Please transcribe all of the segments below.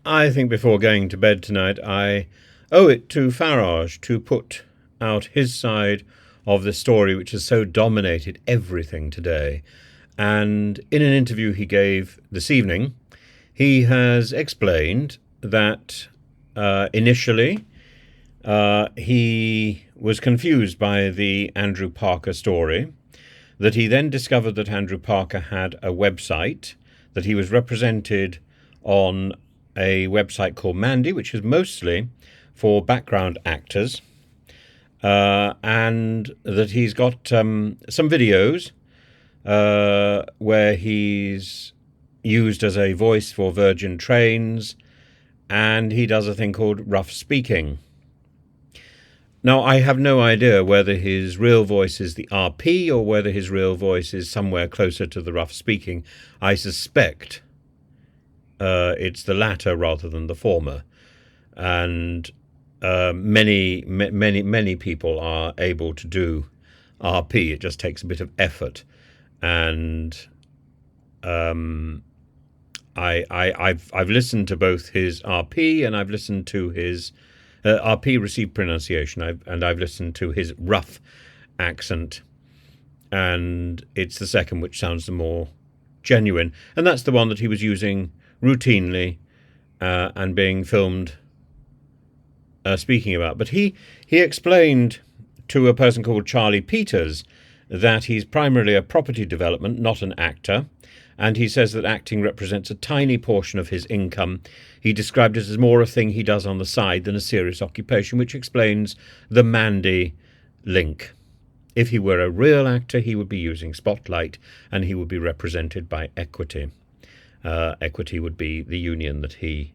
I think before going to bed tonight, I owe it to Farage to put out his side of the story, which has so dominated everything today. And in an interview he gave this evening, he has explained that initially he was confused by the Andrew Parker story, that he then discovered that Andrew Parker had a website, that he was represented on a website called Mandy, which is mostly for background actors, and that he's got some videos where he's used as a voice for Virgin Trains, and he does a thing called rough speaking. Now, I have no idea whether his real voice is the RP or whether his real voice is somewhere closer to the rough speaking. I suspect it's the latter rather than the former. And many people are able to do RP. It just takes a bit of effort. And I've listened to both his RP and I've listened to his RP received pronunciation, and I've listened to his rough accent, and it's the second which sounds the more genuine, and that's the one that he was using routinely and being filmed speaking about. But he explained to a person called Charlie Peters that he's primarily a property development, not an actor. And he says that acting represents a tiny portion of his income. He described it as more a thing he does on the side than a serious occupation, which explains the Mandy link. If he were a real actor, he would be using Spotlight, and he would be represented by Equity. Equity would be the union that he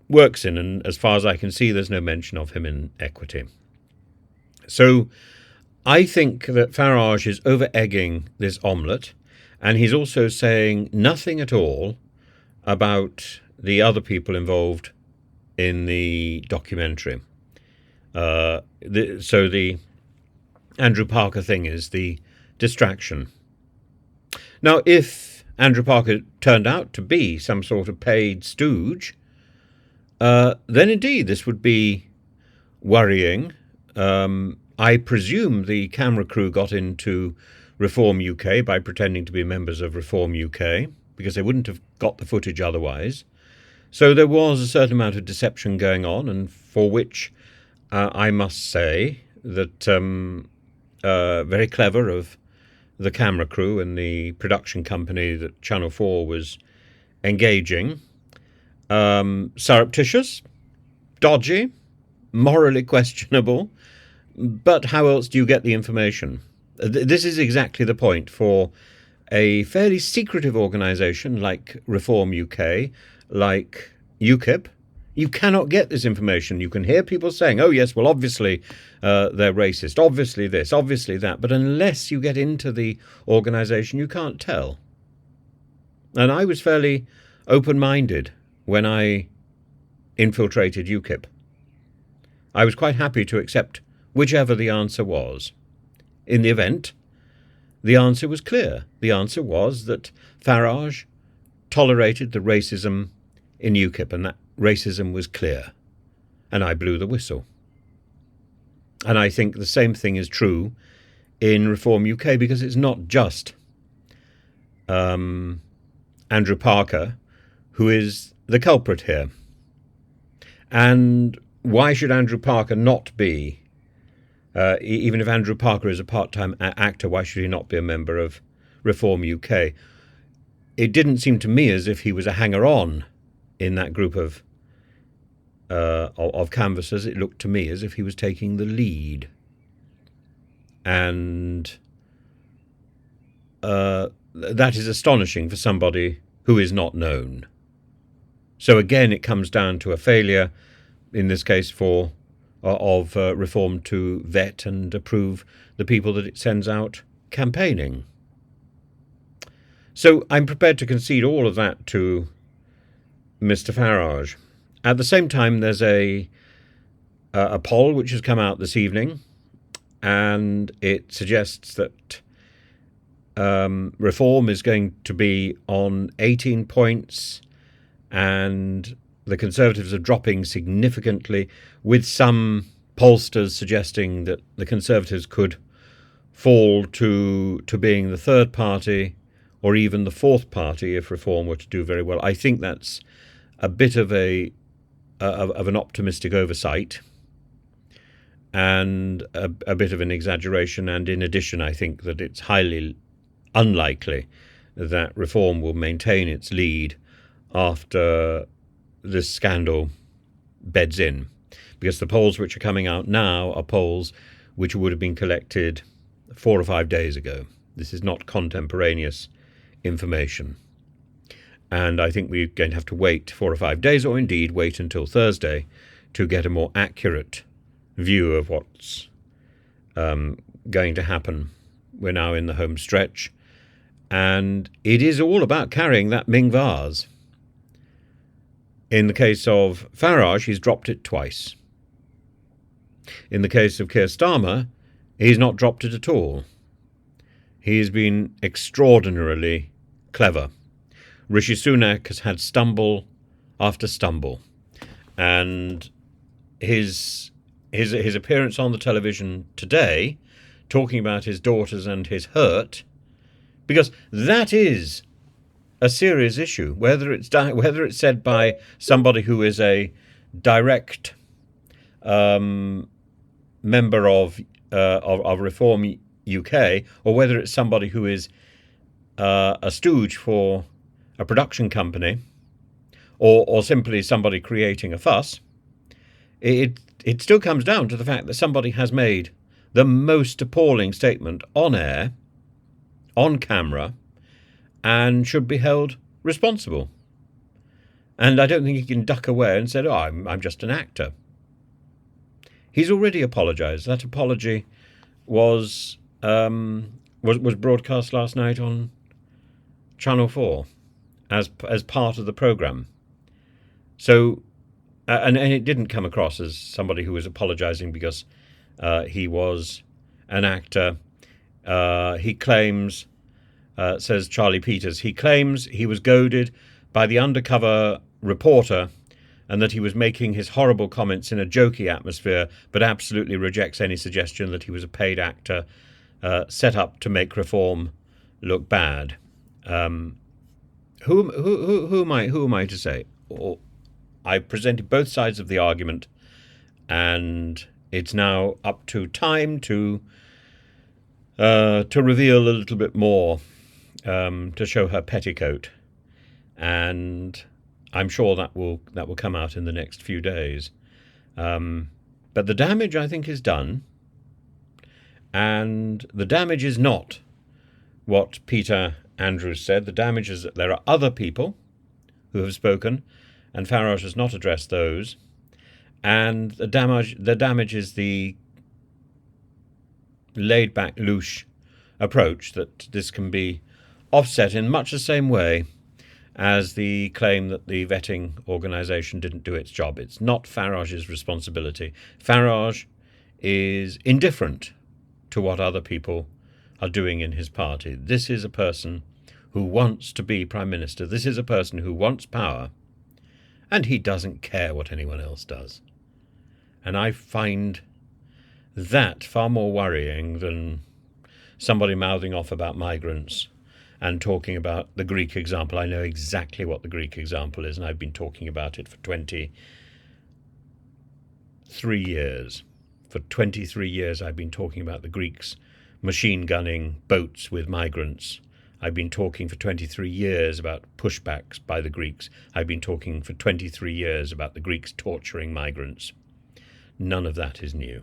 works in, and as far as I can see, there's no mention of him in Equity. So I think that Farage is over-egging this omelette, and he's also saying nothing at all about the other people involved in the documentary. So the Andrew Parker thing is the distraction. Now, if Andrew Parker turned out to be some sort of paid stooge, then indeed this would be worrying. I presume the camera crew got into Reform UK by pretending to be members of Reform UK, because they wouldn't have got the footage otherwise. So there was a certain amount of deception going on, and for which I must say that very clever of the camera crew and the production company that Channel 4 was engaging. Surreptitious, dodgy, morally questionable, but how else do you get the information? This is exactly the point for a fairly secretive organisation like Reform UK, like UKIP. You cannot get this information. You can hear people saying, oh yes, well obviously they're racist, obviously this, obviously that, but unless you get into the organisation you can't tell. And I was fairly open-minded when I infiltrated UKIP. I was quite happy to accept whichever the answer was. In the event, the answer was clear. The answer was that Farage tolerated the racism in UKIP, and that racism was clear. And I blew the whistle. And I think the same thing is true in Reform UK, because it's not just Andrew Parker who is the culprit here. And why should Andrew Parker not be, even if Andrew Parker is a part-time actor, why should he not be a member of Reform UK? It didn't seem to me as if he was a hanger-on in that group of canvassers. It looked to me as if he was taking the lead. And that is astonishing for somebody who is not known. So again, it comes down to a failure, in this case, of Reform to vet and approve the people that it sends out campaigning. So I'm prepared to concede all of that to Mr. Farage. At the same time, there's a poll which has come out this evening, and it suggests that Reform is going to be on 18 points and the Conservatives are dropping significantly, with some pollsters suggesting that the Conservatives could fall to being the third party or even the fourth party if Reform were to do very well. I think that's a bit of an optimistic oversight and a bit of an exaggeration. And in addition, I think that it's highly unlikely that Reform will maintain its lead after this scandal beds in, because the polls which are coming out now are polls which would have been collected 4 or 5 days ago. This is not contemporaneous information. And I think we're going to have to wait 4 or 5 days, or indeed wait until Thursday, to get a more accurate view of what's going to happen. We're now in the home stretch, and it is all about carrying that Ming vase. In the case of Farage, he's dropped it twice. In the case of Keir Starmer, he's not dropped it at all. He's been extraordinarily clever. Rishi Sunak has had stumble after stumble, and his appearance on the television today, talking about his daughters and his hurt, because that is a serious issue. Whether it's said by somebody who is a direct member of Reform UK, or whether it's somebody who is a stooge for a production company, or simply somebody creating a fuss, it still comes down to the fact that somebody has made the most appalling statement on air, on camera, and should be held responsible. And I don't think he can duck away and say, "Oh, I'm just an actor." He's already apologised. That apology was broadcast last night on Channel 4 as part of the programme. So, and it didn't come across as somebody who was apologising because he was an actor. He claims, says Charlie Peters, he claims he was goaded by the undercover reporter and that he was making his horrible comments in a jokey atmosphere, but absolutely rejects any suggestion that he was a paid actor set up to make Reform look bad. Who am I to say? I presented both sides of the argument, and it's now up to time to reveal a little bit more, to show her petticoat, and I'm sure that will come out in the next few days. But the damage, I think, is done, and the damage is not what Peter Andrews said. The damage is that there are other people who have spoken, and Farage has not addressed those. And the damage is the laid-back, louche approach that this can be offset in much the same way as the claim that the vetting organisation didn't do its job. It's not Farage's responsibility. Farage is indifferent to what other people are doing in his party. This is a person who wants to be Prime Minister. This is a person who wants power, and he doesn't care what anyone else does. And I find that far more worrying than somebody mouthing off about migrants and talking about the Greek example. I know exactly what the Greek example is, and I've been talking about it for 23 years. For 23 years I've been talking about the Greeks machine gunning boats with migrants. I've been talking for 23 years about pushbacks by the Greeks. I've been talking for 23 years about the Greeks torturing migrants. None of that is new.